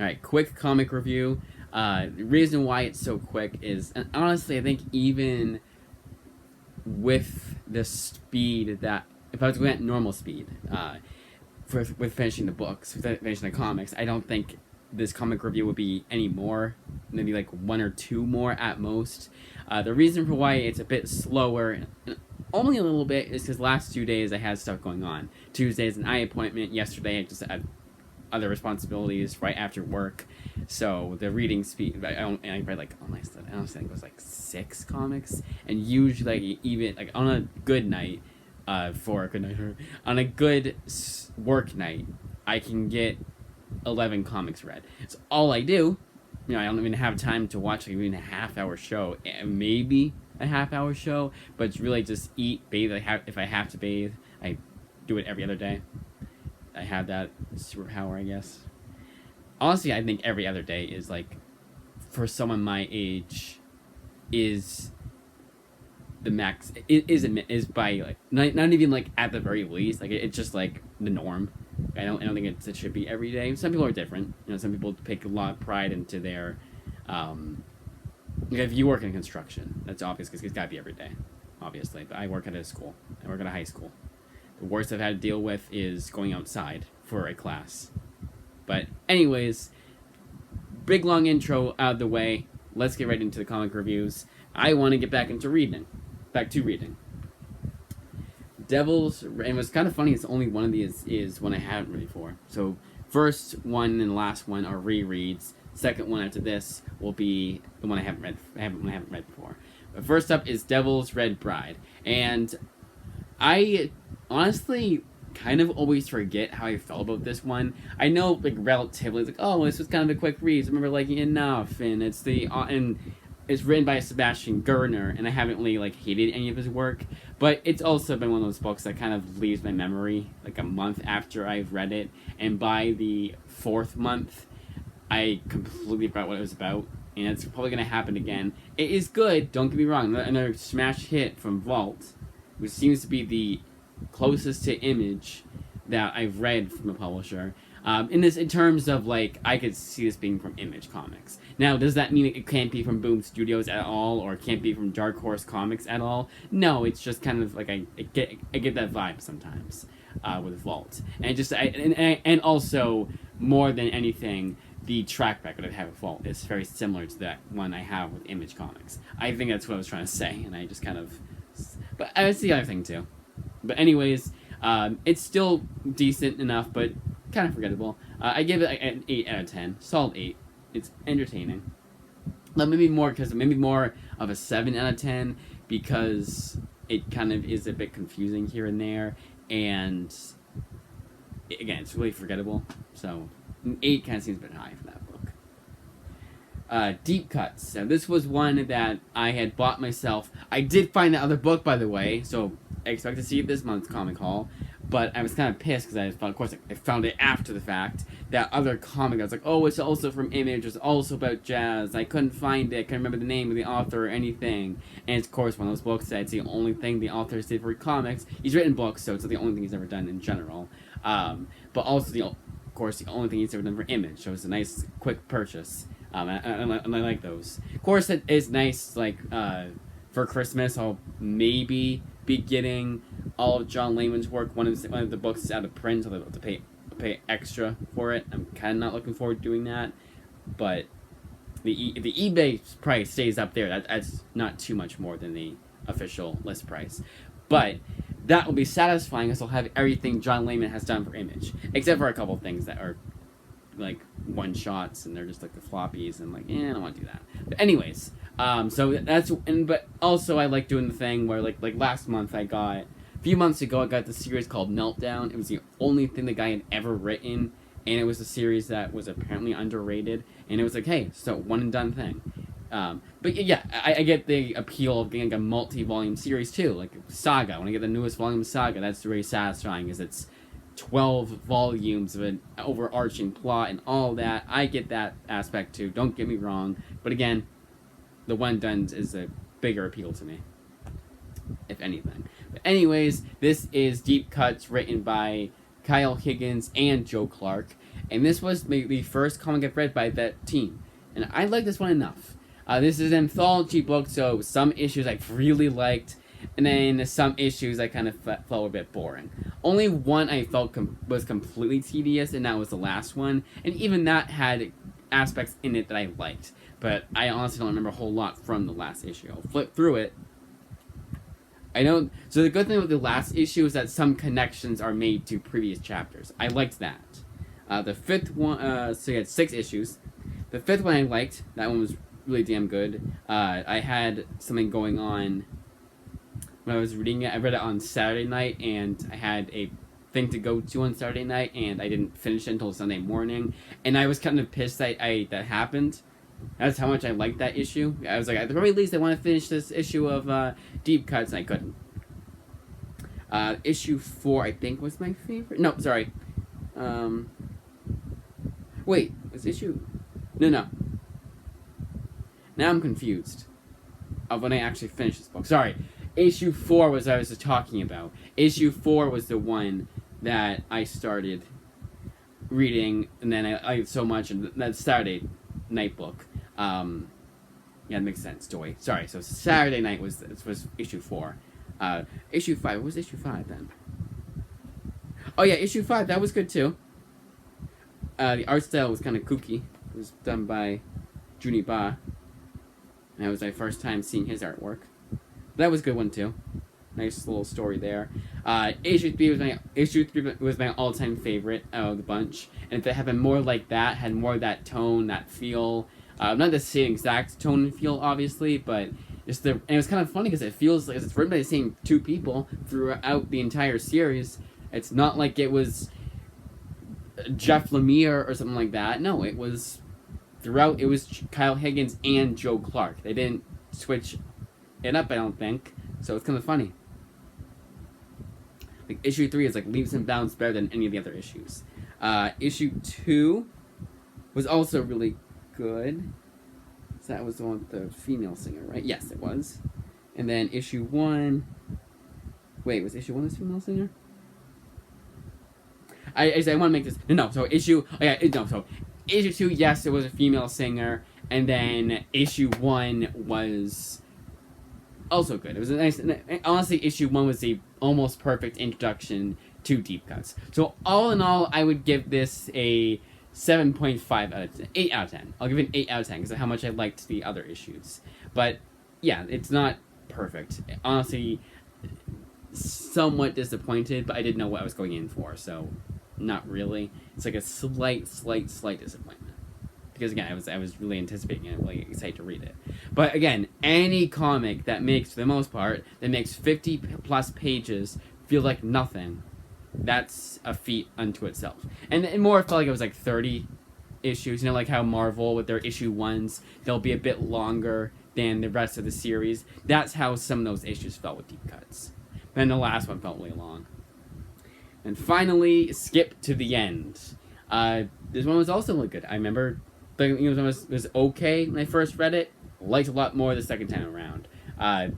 All right, quick comic review. The reason why it's so quick is, and honestly, I think even with the speed that, if I was going at normal speed, with finishing the books, with finishing the comics, I don't think this comic review would be any more, maybe like one or two more at most. The reason for why it's a bit slower, only a little bit, is because last 2 days I had stuff going on. Tuesday's an eye appointment. Yesterday I just had other responsibilities right after work, so the reading speed. I read like, oh my, I honestly think it was like 6 comics, and usually like, even like on a good night, for a good night, on a good work night, I can get 11 comics read. It's all I do. I don't even have time to watch like even a half-hour show, maybe a half-hour show, but it's really just eat, bathe. If I have to bathe, I do it every other day. I have that superpower, I guess. Honestly, I think every other day is like, for someone my age, is the max. Is by like not even like at the very least. Like it's just like the norm. I don't think it should be every day. Some people are different. Some people take a lot of pride into their. If you work in construction, that's obvious because it's got to be every day, obviously. But I work at a school. I work at a high school. The worst I've had to deal with is going outside for a class. But anyways, big long intro out of the way. Let's get right into the comic reviews. I want to get back to reading. Devils, and what's kind of funny is only one of these is one I haven't read before. So first one and last one are rereads. Second one after this will be the one I haven't read before. But first up is Devil's Red Bride, and I honestly kind of always forget how I felt about this one. I know, like, relatively, like, oh, this was kind of a quick read. I remember liking it enough, and it's written by Sebastian Gerner, and I haven't really like hated any of his work. But it's also been one of those books that kind of leaves my memory like a month after I've read it, and by the 4th month, I completely forgot what it was about. And it's probably going to happen again. It is good, don't get me wrong. Another smash hit from Vault, which seems to be the closest to Image that I've read from a publisher. In terms of like, I could see this being from Image Comics. Now, does that mean it can't be from Boom Studios at all, or it can't be from Dark Horse Comics at all? No, it's just kind of like I get that vibe sometimes with Vault, and also more than anything, the track record I have with Vault is very similar to that one I have with Image Comics. I think that's what I was trying to say, and I just kind of, but I see the other thing too. But anyways, it's still decent enough, but kind of forgettable. I give it an 8 out of 10. Solid 8. It's entertaining. Maybe more of a 7 out of 10 because it kind of is a bit confusing here and there, and again, it's really forgettable. So an 8 kind of seems a bit high for that book. Deep Cuts. Now, this was one that I had bought myself. I did find that other book, by the way, so I expect to see it this month's Comic Haul. But I was kind of pissed because I found it after the fact. That other comic, I was like, oh, it's also from Image. It's also about jazz. I couldn't find it. Couldn't remember the name of the author or anything. And it's, of course, one of those books that it's the only thing the author did for comics. He's written books, so it's the only thing he's ever done in general. But also, the only thing he's ever done for Image. So it's a nice, quick purchase. And I like those. Of course, it is nice, like, for Christmas, I'll maybe be getting all of John Layman's work. One of the books is out of print, so I'll have to pay extra for it. I'm kind of not looking forward to doing that, but the eBay price stays up there. That's not too much more than the official list price, but that will be satisfying because I'll have everything John Layman has done for Image, except for a couple of things that are like one shots and they're just like the floppies, and like, I don't want to do that. But anyways, so that's, but also I like doing the thing where like last month a few months ago I got the series called Meltdown. It was the only thing the guy had ever written, and it was a series that was apparently underrated, and it was like, hey, so one and done thing. But yeah, I get the appeal of getting like a multi-volume series too, like Saga. When I get the newest volume of Saga, that's very satisfying because it's 12 volumes of an overarching plot and all that. I get that aspect too, don't get me wrong, but again, the one done is a bigger appeal to me, if anything. But anyways, this is Deep Cuts, written by Kyle Higgins and Joe Clark, and this was the first comic I've read by that team, and I liked this one enough. This is an anthology book, so some issues I really liked, and then some issues I kind of felt a bit boring. Only one I felt was completely tedious, and that was the last one, and even that had aspects in it that I liked, but I honestly don't remember a whole lot from the last issue. I'll flip through it. I know. So the good thing with the last issue is that some connections are made to previous chapters. I liked that. The fifth one, so you had 6 issues. The fifth one I liked. That one was really damn good. I had something going on when I was reading it. I read it on Saturday night, and I had a thing to go to on Saturday night, and I didn't finish it until Sunday morning. And I was kind of pissed that that happened. That's how much I liked that issue. I was like, at the very least, I want to finish this issue of Deep Cuts, and I couldn't. Issue 4, I think, was my favorite. No, sorry. Wait, was issue... No. Now I'm confused of when I actually finished this book. Sorry. Issue 4 was what I was talking about. Issue 4 was the one that I started reading, and then I liked so much, and that Saturday night book. Yeah, it makes sense, Joy. Sorry, so Saturday night was issue 4. Issue 5, what was issue 5 then? Oh yeah, issue 5, that was good too. The art style was kind of kooky. It was done by Juni Ba. And that was my first time seeing his artwork. That was a good one too. Nice little story there. Issue 3 was my all-time favorite out of the bunch. And if it had been more like that, had more of that tone, that feel, not the same exact tone and feel, obviously, but just and it was kind of funny because it feels like it's written by the same 2 people throughout the entire series. It's not like it was Jeff Lemire or something like that. No, it was throughout. It was Kyle Higgins and Joe Clark. They didn't switch it up, I don't think. So it's kind of funny. Like issue 3 is like leaps and bounds better than any of the other issues. Issue 2 was also really good. So that was the one with the female singer, right? Yes, it was. And then issue 1. Wait, was issue 1 the female singer? I want to make this. No, so issue. Oh yeah, no, so issue 2, yes, it was a female singer. And then issue 1 was also good. It was a nice. Honestly, issue 1 was the almost perfect introduction to Deep Cuts. So all in all, I would give this a 7.5 out of 10. 8 out of 10. I'll give it an 8 out of 10 because of how much I liked the other issues. But yeah, it's not perfect. Honestly, somewhat disappointed, but I didn't know what I was going in for, so not really. It's like a slight disappointment. Because again, I was really anticipating it, really excited to read it. But again, any comic that makes, for the most part, that makes 50 plus pages feel like nothing, that's a feat unto itself. And more felt like it was like 30 issues, like how Marvel with their issue 1s, they'll be a bit longer than the rest of the series. That's how some of those issues felt with Deep Cuts. And the last one felt really long. And finally, skip to the end. This one was also really good. I remember thinking it was okay when I first read it. Liked a lot more the second time around. I'm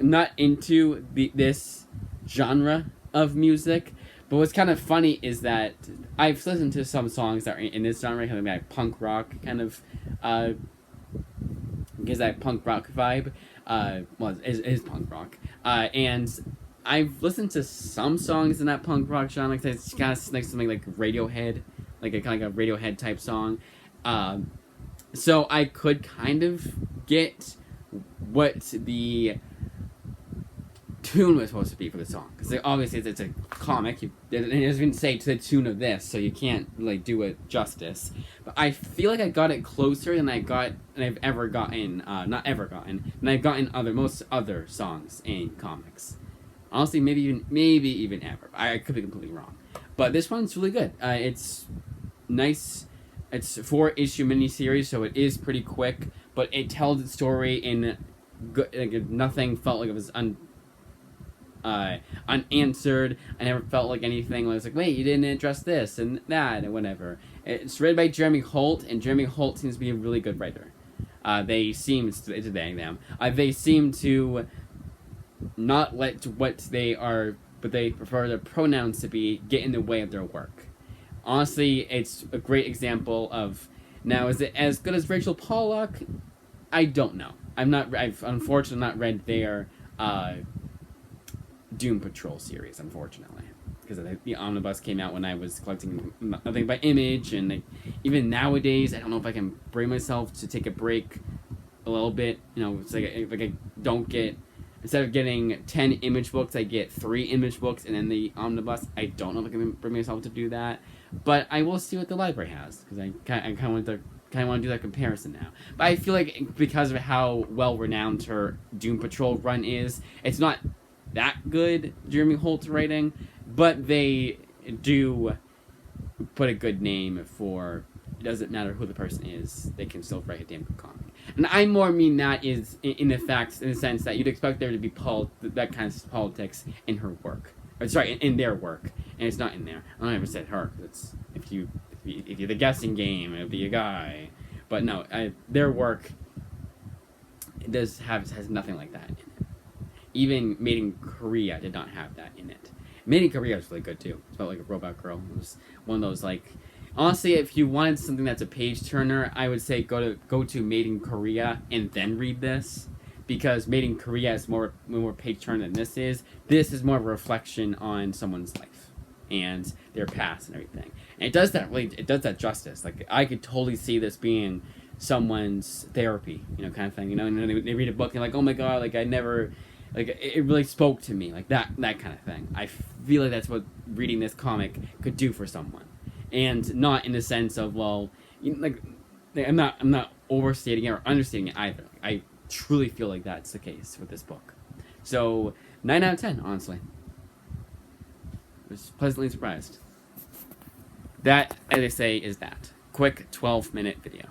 not into this genre of music, but what's kind of funny is that I've listened to some songs that are in this genre, kind of like punk rock kind of, gives that punk rock vibe. Well, it is punk rock. And I've listened to some songs in that punk rock genre, like it's kind of like something like Radiohead, like a kind of a Radiohead type song. So I could kind of get what the tune was supposed to be for the song, because obviously it's a comic. It doesn't even say to the tune of this, so you can't like do it justice. But I feel like I got it closer than I've ever gotten. Not ever gotten. Than I've gotten most other songs in comics. Honestly, maybe even ever. I could be completely wrong, but this one's really good. It's nice. It's a 4-issue miniseries, so it is pretty quick, but it tells its story in good. Like, nothing felt like it was unanswered. I never felt like anything was like, wait, you didn't address this and that and whatever. It's written by Jeremy Holt, and Jeremy Holt seems to be a really good writer. They seem to not let what they are, but they prefer their pronouns to be, get in the way of their work. Honestly, it's a great example of. Now, is it as good as Rachel Pollack? I don't know. I've unfortunately not read their Doom Patrol series, unfortunately, because the omnibus came out when I was collecting nothing by Image, and even nowadays, I don't know if I can bring myself to take a break a little bit. It's like if I don't get, instead of getting 10 Image books, I get 3 Image books, and then the omnibus. I don't know if I can bring myself to do that, but I will see what the library has, because I kind of want to do that comparison now. But I feel like because of how well renowned her Doom Patrol run is, it's not that good, Jeremy Holt's writing, but they do put a good name for. It doesn't matter who the person is; they can still write a damn good comic. And I more mean that is in the sense that you'd expect there to be that kind of politics in her work. Or, sorry, in their work, and it's not in there. I don't ever said her. It's if you're the guessing game, it'd be a guy. But no, their work has nothing like that in it. Even Made in Korea did not have that in it. Made in Korea was really good too. It's about like a robot girl. It was one of those like. Honestly, if you wanted something that's a page turner, I would say go to Made in Korea and then read this, because Made in Korea is more page turner than this is. This is more of a reflection on someone's life and their past and everything. And it does that justice. Like, I could totally see this being someone's therapy, kind of thing. And then they read a book and like, oh my god, like I never. Like, it really spoke to me, like that kind of thing. I feel like that's what reading this comic could do for someone, and not in the sense of, well, I'm not overstating it or understating it either. I truly feel like that's the case with this book. So 9 out of 10, honestly. I was pleasantly surprised. That, as I say, is that quick 12-minute video.